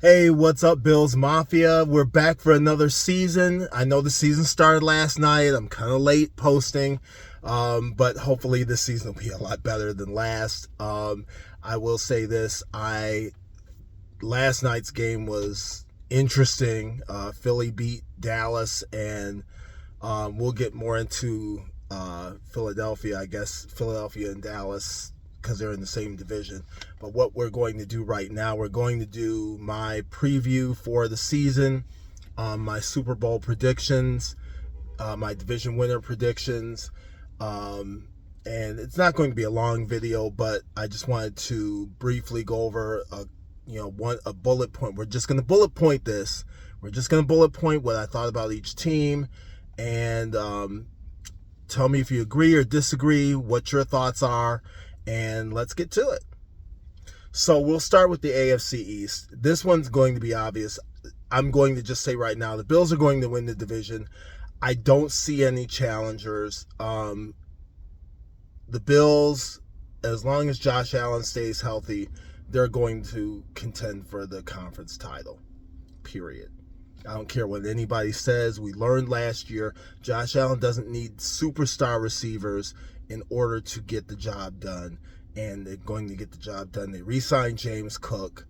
Hey, what's up, Billsmafia? We're back for another season. I know the season started last night. I'm kind of late posting, but hopefully this season will be a lot better than last. I will say this: last night's game was interesting. Philly beat Dallas, and we'll get more into Philadelphia. I guess Philadelphia and Dallas, because they're in the same division. But what we're going to do right now, we're going to do my preview for the season, my Super Bowl predictions, my division winner predictions. And it's not going to be a long video, but I just wanted to briefly go over a bullet point. We're just going to bullet point this. We're just going to bullet point what I thought about each team, and tell me if you agree or disagree, what your thoughts are, and let's get to it. So we'll start with the AFC East. This one's going to be obvious. I'm going to just say right now, the Bills are going to win the division. I don't see any challengers. The Bills, as long as Josh Allen stays healthy, they're going to contend for the conference title, period. I don't care what anybody says. We learned last year, Josh Allen doesn't need superstar receivers in order to get the job done, and they're going to get the job done. They re-signed James Cook,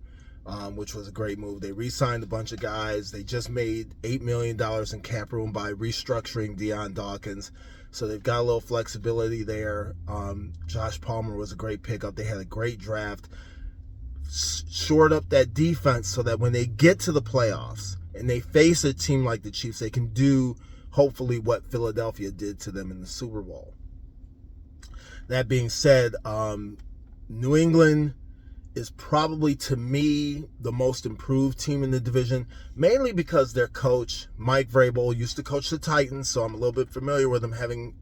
which was a great move. They re-signed a bunch of guys. They just made $8 million in cap room by restructuring Deion Dawkins, so they've got a little flexibility there. Josh Palmer was a great pickup. They had a great draft. Shored up that defense so that when they get to the playoffs and they face a team like the Chiefs, they can do, hopefully, what Philadelphia did to them in the Super Bowl. That being said, New England is probably, to me, the most improved team in the division, mainly because their coach, Mike Vrabel, used to coach the Titans, so I'm a little bit familiar with him,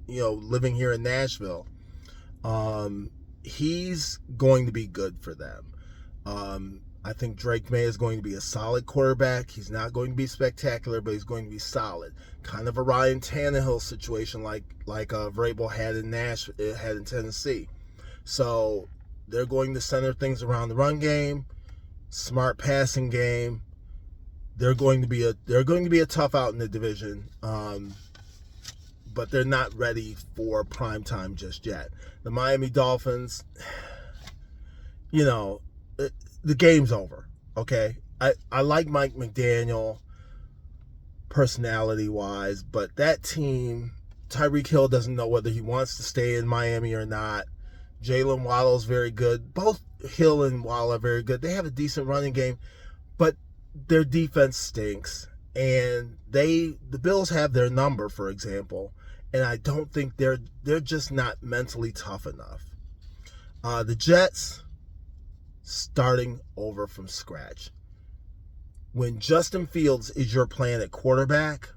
living here in Nashville. He's going to be good for them. I think Drake May is going to be a solid quarterback. He's not going to be spectacular, but he's going to be solid. Kind of a Ryan Tannehill situation like Vrabel had in Tennessee. So they're going to center things around the run game, smart passing game. They're going to be a tough out in the division, but they're not ready for prime time just yet. The Miami Dolphins, the game's over, okay? I like Mike McDaniel personality-wise, but that team, Tyreek Hill doesn't know whether he wants to stay in Miami or not. Jalen Waddle's very good. Both Hill and Waddle are very good. They have a decent running game, but their defense stinks. And the Bills have their number, for example, and I don't think they're just not mentally tough enough. The Jets, starting over from scratch. When Justin Fields is your plan at quarterback,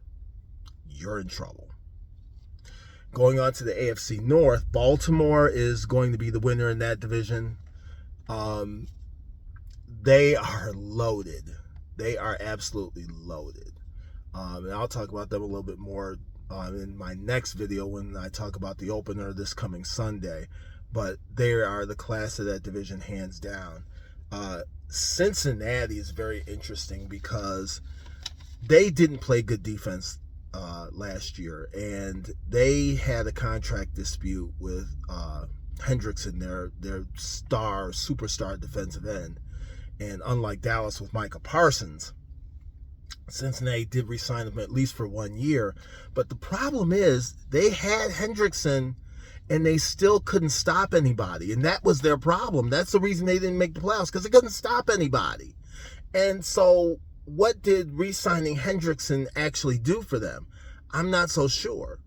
you're in trouble. Going on to the AFC North, Baltimore is going to be the winner in that division. They are loaded. They are absolutely loaded. And I'll talk about them a little bit more in my next video when I talk about the opener this coming Sunday. But they are the class of that division, hands down. Cincinnati is very interesting because they didn't play good defense last year, and they had a contract dispute with Hendrickson, their superstar defensive end. And unlike Dallas with Micah Parsons, Cincinnati did re-sign him at least for 1 year. But the problem is they had Hendrickson, and they still couldn't stop anybody. And that was their problem. That's the reason they didn't make the playoffs, because they couldn't stop anybody. And so what did re-signing Hendrickson actually do for them? I'm not so sure.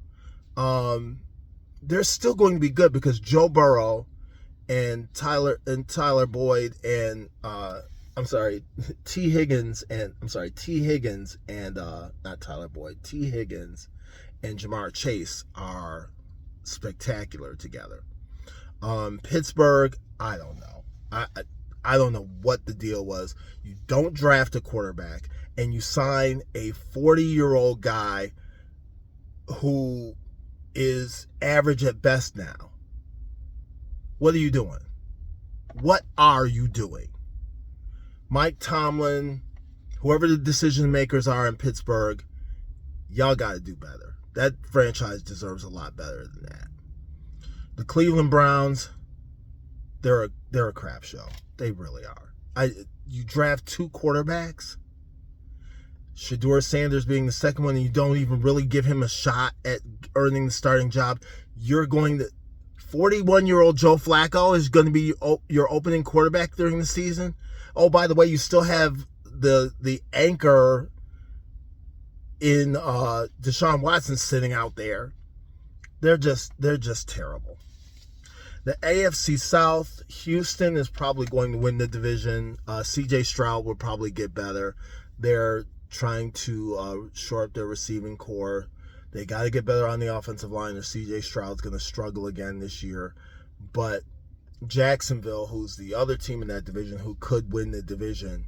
They're still going to be good because Joe Burrow and Tyler Boyd and T. Higgins and not Tyler Boyd, T. Higgins and Jamar Chase are spectacular together. Pittsburgh, I don't know. I don't know what the deal was. You don't draft a quarterback and you sign a 40-year-old guy who is average at best now. What are you doing? What are you doing? Mike Tomlin whoever the decision makers are in Pittsburgh, y'all got to do better. That franchise deserves a lot better than that. The Cleveland Browns, they're a crap show. They really are. You draft 2 quarterbacks, Shedeur Sanders being the second one, and you don't even really give him a shot at earning the starting job. You're going to 41-year-old Joe Flacco is going to be your opening quarterback during the season. Oh, by the way, you still have the anchor in Deshaun Watson sitting out there. They're just terrible. The AFC South, Houston is probably going to win the division. CJ Stroud will probably get better. They're trying to shore up their receiving core. They got to get better on the offensive line, or CJ Stroud's going to struggle again this year. But Jacksonville, who's the other team in that division who could win the division,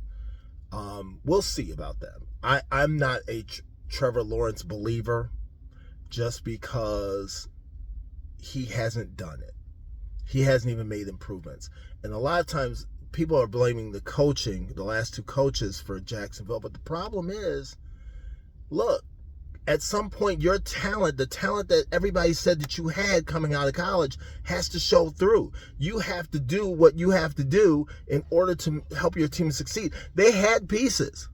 we'll see about them. I'm not a Trevor Lawrence believer just because he hasn't done it. He hasn't even made improvements. And a lot of times people are blaming the coaching, the last 2 coaches for Jacksonville. But the problem is, look, at some point your talent, the talent that everybody said that you had coming out of college, has to show through. You have to do what you have to do in order to help your team succeed. They had pieces.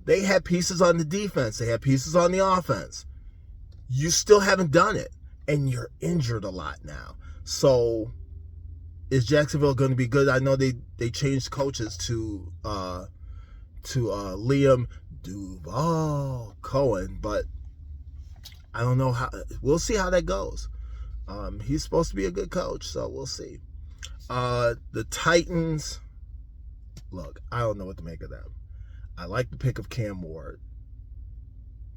They had pieces on the defense. They had pieces on the offense. You still haven't done it. And you're injured a lot now. So is Jacksonville going to be good? I know they changed coaches to Liam Duval Cohen, but I don't know how. We'll see how that goes. He's supposed to be a good coach, so we'll see. The Titans, look, I don't know what to make of them. I like the pick of Cam Ward.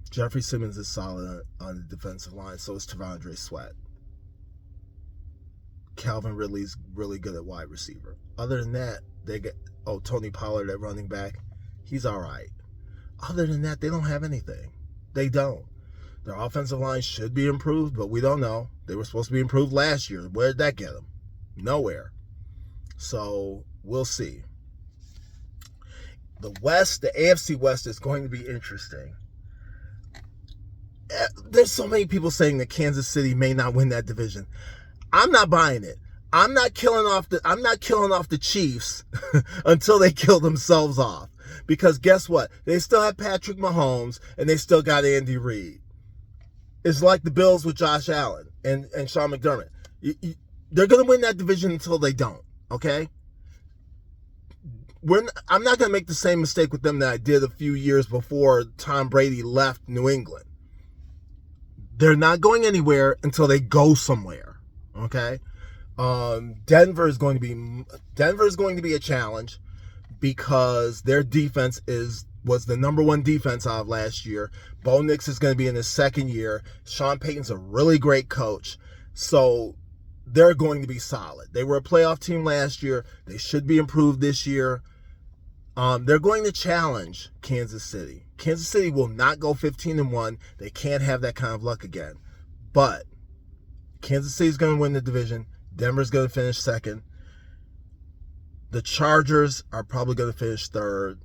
Jeffrey Simmons is solid on the defensive line, so is Tavondre Sweat. Calvin Ridley's really good at wide receiver. Other than that, they get Tony Pollard at running back. He's all right. Other than that, they don't have anything. They don't. Their offensive line should be improved, but we don't know. They were supposed to be improved last year. Where did that get them? Nowhere. So we'll see. The West, the AFC West is going to be interesting. There's so many people saying that Kansas City may not win that division. I'm not buying it. I'm not killing off the Chiefs until they kill themselves off. Because guess what? They still have Patrick Mahomes and they still got Andy Reid. It's like the Bills with Josh Allen and Sean McDermott. They're going to win that division until they don't. Okay? I'm not going to make the same mistake with them that I did a few years before Tom Brady left New England. They're not going anywhere until they go somewhere. Okay, Denver is going to be a challenge because their defense was the number 1 defense out of last year. Bo Nix is going to be in his 2nd year. Sean Payton's a really great coach, so they're going to be solid. They were a playoff team last year. They should be improved this year. They're going to challenge Kansas City. Kansas City will not go 15-1. They can't have that kind of luck again, but Kansas City's going to win the division. Denver's going to finish 2nd. The Chargers are probably going to finish 3rd.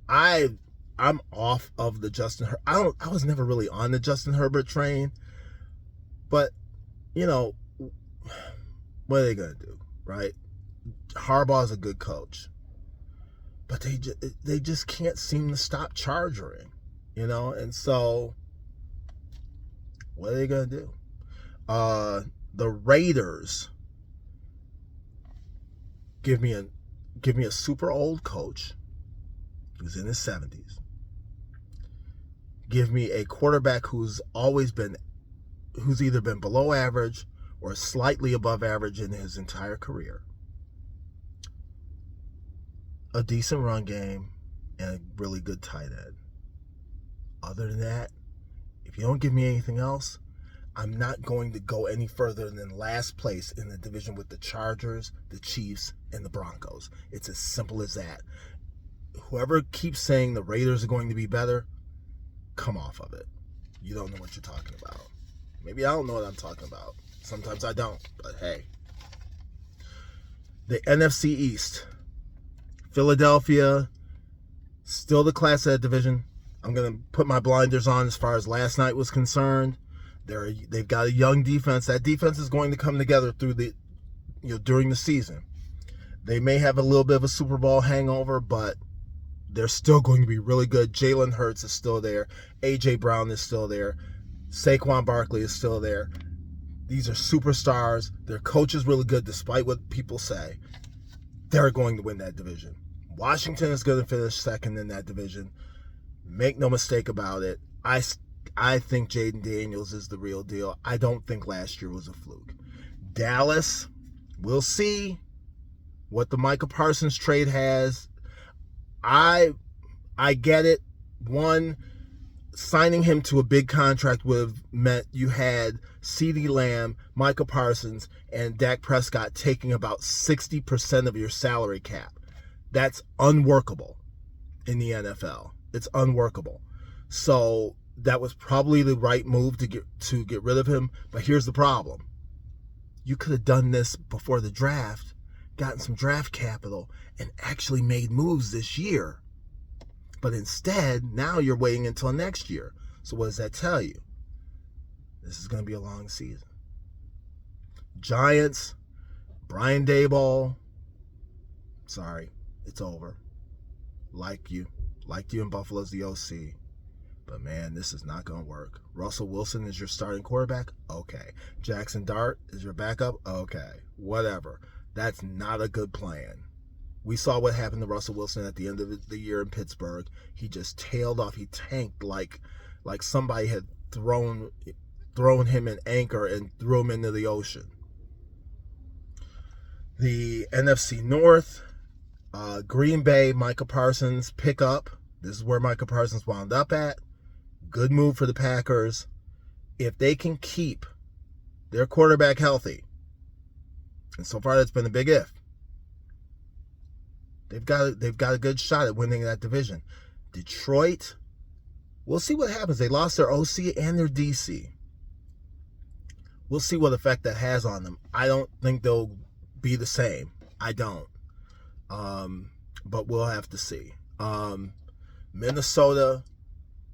I'm off of the Justin Herbert. I was never really on the Justin Herbert train. But, what are they going to do, right? Harbaugh's a good coach. But they just can't seem to stop charging, And so, what are they going to do? The Raiders give me a super old coach who's in his 70s. Give me a quarterback who's either been below average or slightly above average in his entire career. A decent run game and a really good tight end. Other than that, if you don't give me anything else, I'm not going to go any further than last place in the division with the Chargers, the Chiefs, and the Broncos. It's as simple as that. Whoever keeps saying the Raiders are going to be better, come off of it. You don't know what you're talking about. Maybe I don't know what I'm talking about. Sometimes I don't, but hey. The NFC East. Philadelphia, Still the class of that division. I'm going to put my blinders on as far as last night was concerned. They've got a young defense. That defense is going to come together during the season. They may have a little bit of a Super Bowl hangover, but they're still going to be really good. Jalen Hurts is still there. A.J. Brown is still there. Saquon Barkley is still there. These are superstars. Their coach is really good, despite what people say. They're going to win that division. Washington is going to finish second in that division. Make no mistake about it. I think Jaden Daniels is the real deal. I don't think last year was a fluke. Dallas, we'll see what the Micah Parsons trade has. I get it. One, signing him to a big contract would have meant you had CeeDee Lamb, Micah Parsons, and Dak Prescott taking about 60% of your salary cap. That's unworkable in the NFL. It's unworkable. So that was probably the right move to get rid of him. But here's the problem. You could have done this before the draft, gotten some draft capital, and actually made moves this year. But instead, now you're waiting until next year. So what does that tell you? This is going to be a long season. Giants, Brian Daboll, sorry, it's over. Liked you in Buffalo as the OC. But man, this is not going to work. Russell Wilson is your starting quarterback? Okay. Jackson Dart is your backup? Okay. Whatever. That's not a good plan. We saw what happened to Russell Wilson at the end of the year in Pittsburgh. He just tailed off. He tanked like somebody had thrown him an anchor and threw him into the ocean. The NFC North, Green Bay, Micah Parsons pickup. This is where Micah Parsons wound up at. Good move for the Packers. If they can keep their quarterback healthy, and so far that's been a big if, they've got a good shot at winning that division. Detroit, we'll see what happens. They lost their OC and their DC. We'll see what effect that has on them. I don't think they'll be the same. I don't. But we'll have to see. Minnesota,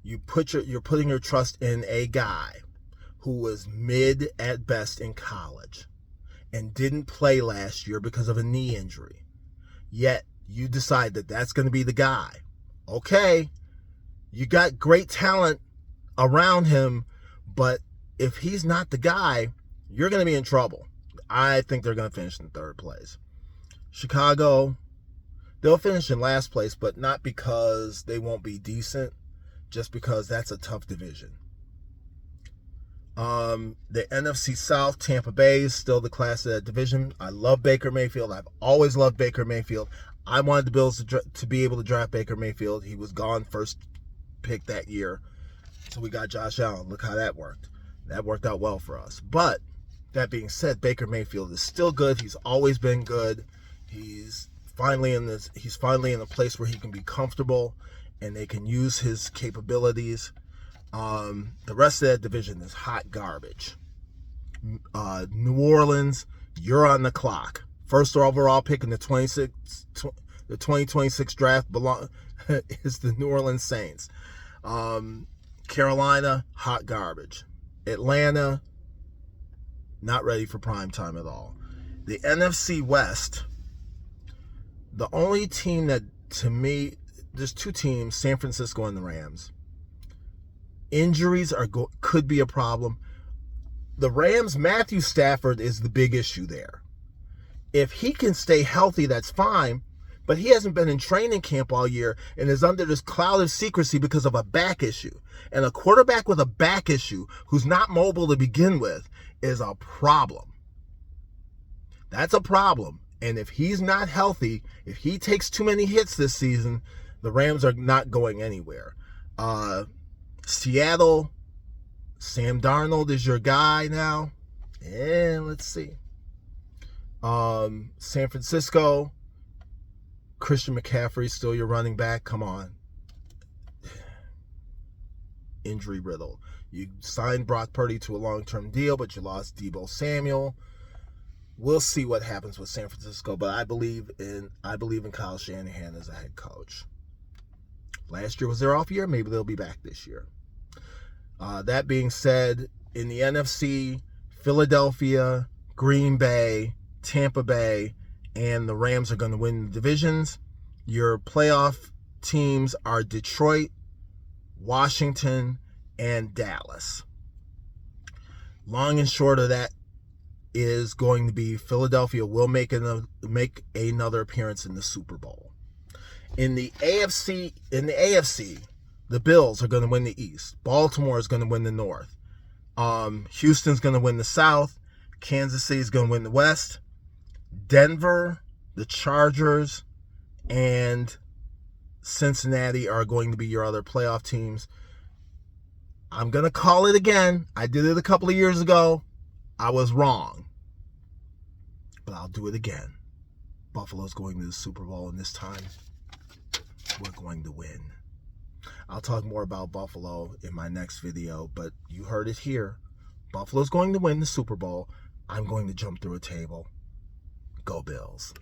you're putting your trust in a guy who was mid at best in college and didn't play last year because of a knee injury. Yet you decide that that's going to be the guy. Okay, you got great talent around him, but if he's not the guy, you're going to be in trouble. I think they're going to finish in third place. Chicago, they'll finish in last place, but not because they won't be decent, just because that's a tough division. The NFC South, Tampa Bay is still the class of that division. I love Baker Mayfield. I've always loved Baker Mayfield. I wanted the Bills to be able to draft Baker Mayfield. He was gone first pick that year. So we got Josh Allen. Look how that worked. That worked out well for us. But that being said, Baker Mayfield is still good. He's always been good. He's finally in a place where he can be comfortable and they can use his capabilities. The rest of that division is hot garbage. New Orleans, you're on the clock. First overall pick in the 2026 draft is the New Orleans Saints. Carolina, hot garbage. Atlanta, not ready for prime time at all. The NFC West, the only team that, to me, there's two teams, San Francisco and the Rams. Injuries could be a problem. The Rams, Matthew Stafford is the big issue there. If he can stay healthy, that's fine, but he hasn't been in training camp all year and is under this cloud of secrecy because of a back issue. And a quarterback with a back issue who's not mobile to begin with is a problem. That's a problem. And if he's not healthy, if he takes too many hits this season, the Rams are not going anywhere. Seattle, Sam Darnold is your guy now. And let's see. San Francisco, Christian McCaffrey, still your running back. Come on. Injury riddle. You signed Brock Purdy to a long-term deal, but you lost Deebo Samuel. We'll see what happens with San Francisco, but I believe in Kyle Shanahan as a head coach. Last year was their off year. Maybe they'll be back this year. That being said, in the NFC, Philadelphia, Green Bay, Tampa Bay, and the Rams are going to win the divisions. Your playoff teams are Detroit, Washington, and Dallas. Long and short of that is going to be Philadelphia will make another appearance in the Super Bowl. In the AFC, the Bills are going to win the East. Baltimore is going to win the North. Houston's going to win the South. Kansas City is going to win the West. Denver, the Chargers, and Cincinnati are going to be your other playoff teams. I'm going to call it again. I did it a couple of years ago. I was wrong. But I'll do it again. Buffalo's going to the Super Bowl, and this time we're going to win. I'll talk more about Buffalo in my next video, but you heard it here. Buffalo's going to win the Super Bowl. I'm going to jump through a table. Go Bills.